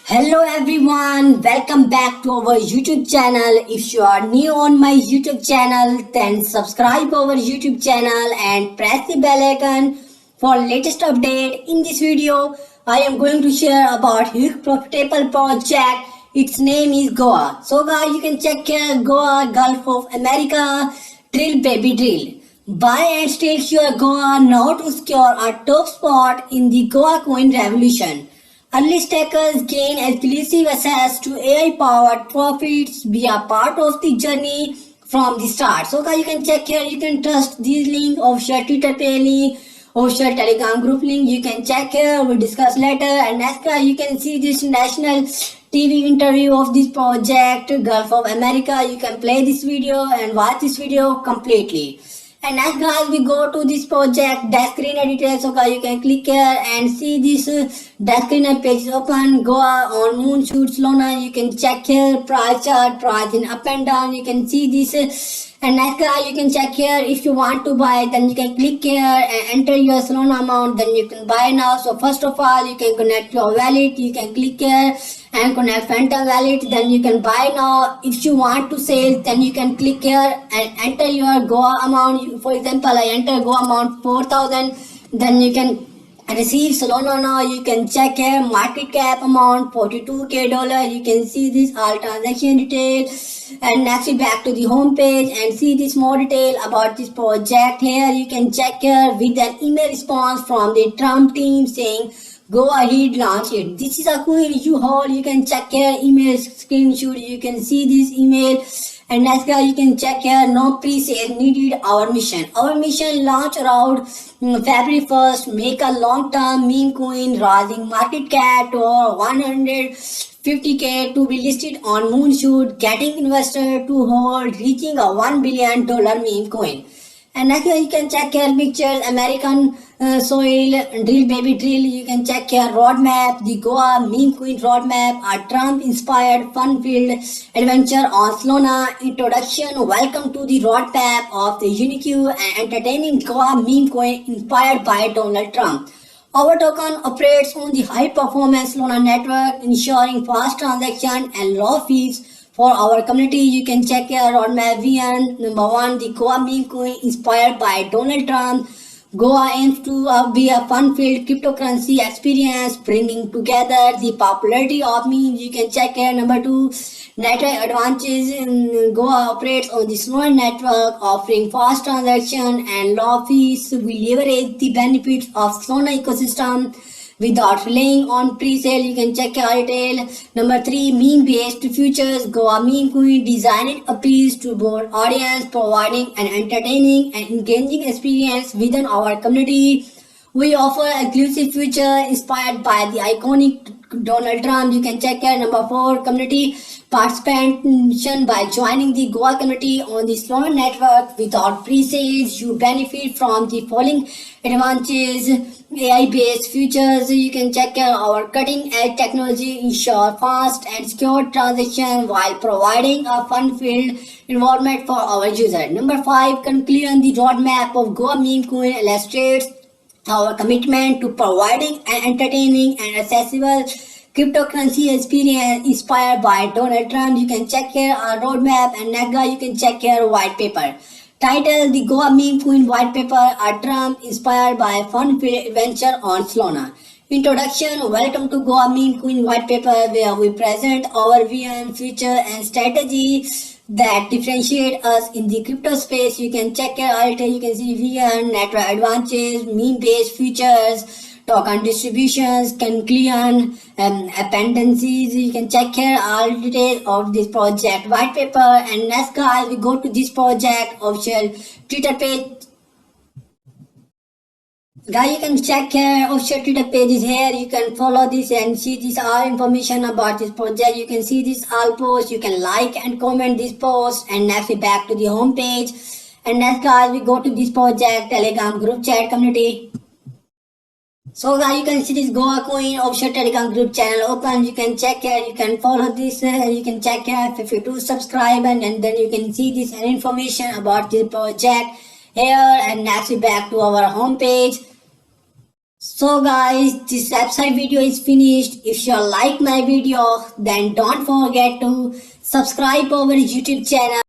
Hello everyone, welcome back to our YouTube channel. If you are new on my YouTube channel, then subscribe our YouTube channel and press the bell icon for latest update. In this video, I am going to share about huge profitable project. Its name is Goa. So guys, you can check here Goa, Gulf of America, drill baby drill. Buy and stake your Goa now to secure a top spot in the Goa coin revolution. Early stakers gain exclusive access to AI-powered profits. Be a part of the journey from the start. So guys, you can check here. You can trust this link, official Twitter pay link, official Telegram group link. You can check here. We'll discuss later. And next guys, you can see this national TV interview of this project, Gulf of America. You can play this video and watch this video completely. And next guys, we go to this project dashcreener details. So guys, you can click here and see this dashcreener page is open. Goa on Moonshoot Solana. You can check here price chart, price in up and down. You can see this. And next guys, you can check here. If you want to buy, then you can click here and enter your Solana amount. Then you can buy now. So first of all, you can connect your wallet. You can click here and connect Phantom wallet. Then you can buy now. If you want to sell, then you can click here and enter your Goa amount. For example, I enter Goa amount 4,000. Then you can receive Solana now. You can check here market cap amount $42k. You can see this all transaction detail. And next back to the home page and see this more detail about this project. Here you can check here with an email response from the Trump team saying go ahead, launch it. This is a coin you hold. You can check here email screenshot. You can see this email. And next guy, you can check here no pre-sale needed. Our mission launch around February 1st. Make a long-term meme coin rising market cap to 150k to be listed on Moonshoot. Getting investor to hold, reaching a $1 billion meme coin. And next you can check here pictures, American soil, drill baby drill. You can check here roadmap, the Goa meme queen roadmap, a Trump inspired fun-filled adventure on Solana. Introduction, welcome to the roadmap of the unique and entertaining Goa meme coin inspired by Donald Trump. Our token operates on the high performance Solana network, ensuring fast transaction and low fees. For our community, you can check here roadmap VN. Number 1, the Goa meme coin inspired by Donald Trump. Goa aims to be a fun-filled cryptocurrency experience, bringing together the popularity of memes. You can check here. Number 2, network advantages. Goa operates on the Solana network, offering fast transaction and low fees. We leverage the benefits of Solana ecosystem without relying on pre-sale. You can check our retail. Number 3, meme-based futures. Goa meme coin designed appeals to broad audience, providing an entertaining and engaging experience within our community. We offer exclusive feature inspired by the iconic Donald Trump. You can check here. Number 4, community participation. By joining the Goa community on the Solana network without pre-sales, you benefit from the following advantages. AI-based features. You can check here our cutting-edge technology ensure fast and secure transaction while providing a fun-filled environment for our user. Number 5, conclusion. The roadmap of Goa meme coin illustrates our commitment to providing an entertaining and accessible cryptocurrency experience inspired by Donald Trump. You can check here our roadmap, and next guy, you can check here white paper. Title, the Goa meme coin white paper, a Trump inspired by fun-filled adventure on Solana. Introduction, welcome to Goa meme coin white paper, where we present our vision, future and strategy that differentiate us in the crypto space. You can check here all you can see vision, network advantages, meme-based features, token distributions, conclusion, appendices. You can check here all details of this project white paper. And next guys, we go to this project official Twitter page. Guys, you can check here official Twitter page is here. You can follow this and see this all information about this project. You can see this all posts. You can like and comment this post. And next we back to the home page. And next guys, we go to this project Telegram group chat community. So guys, you can see this Goa coin official Telegram group channel open. You can check here. You can follow this. You can check here if you do subscribe, and then you can see this information about this project here. And next we back to our home page. So guys, this website video is finished. If you like my video, then don't forget to subscribe our YouTube channel.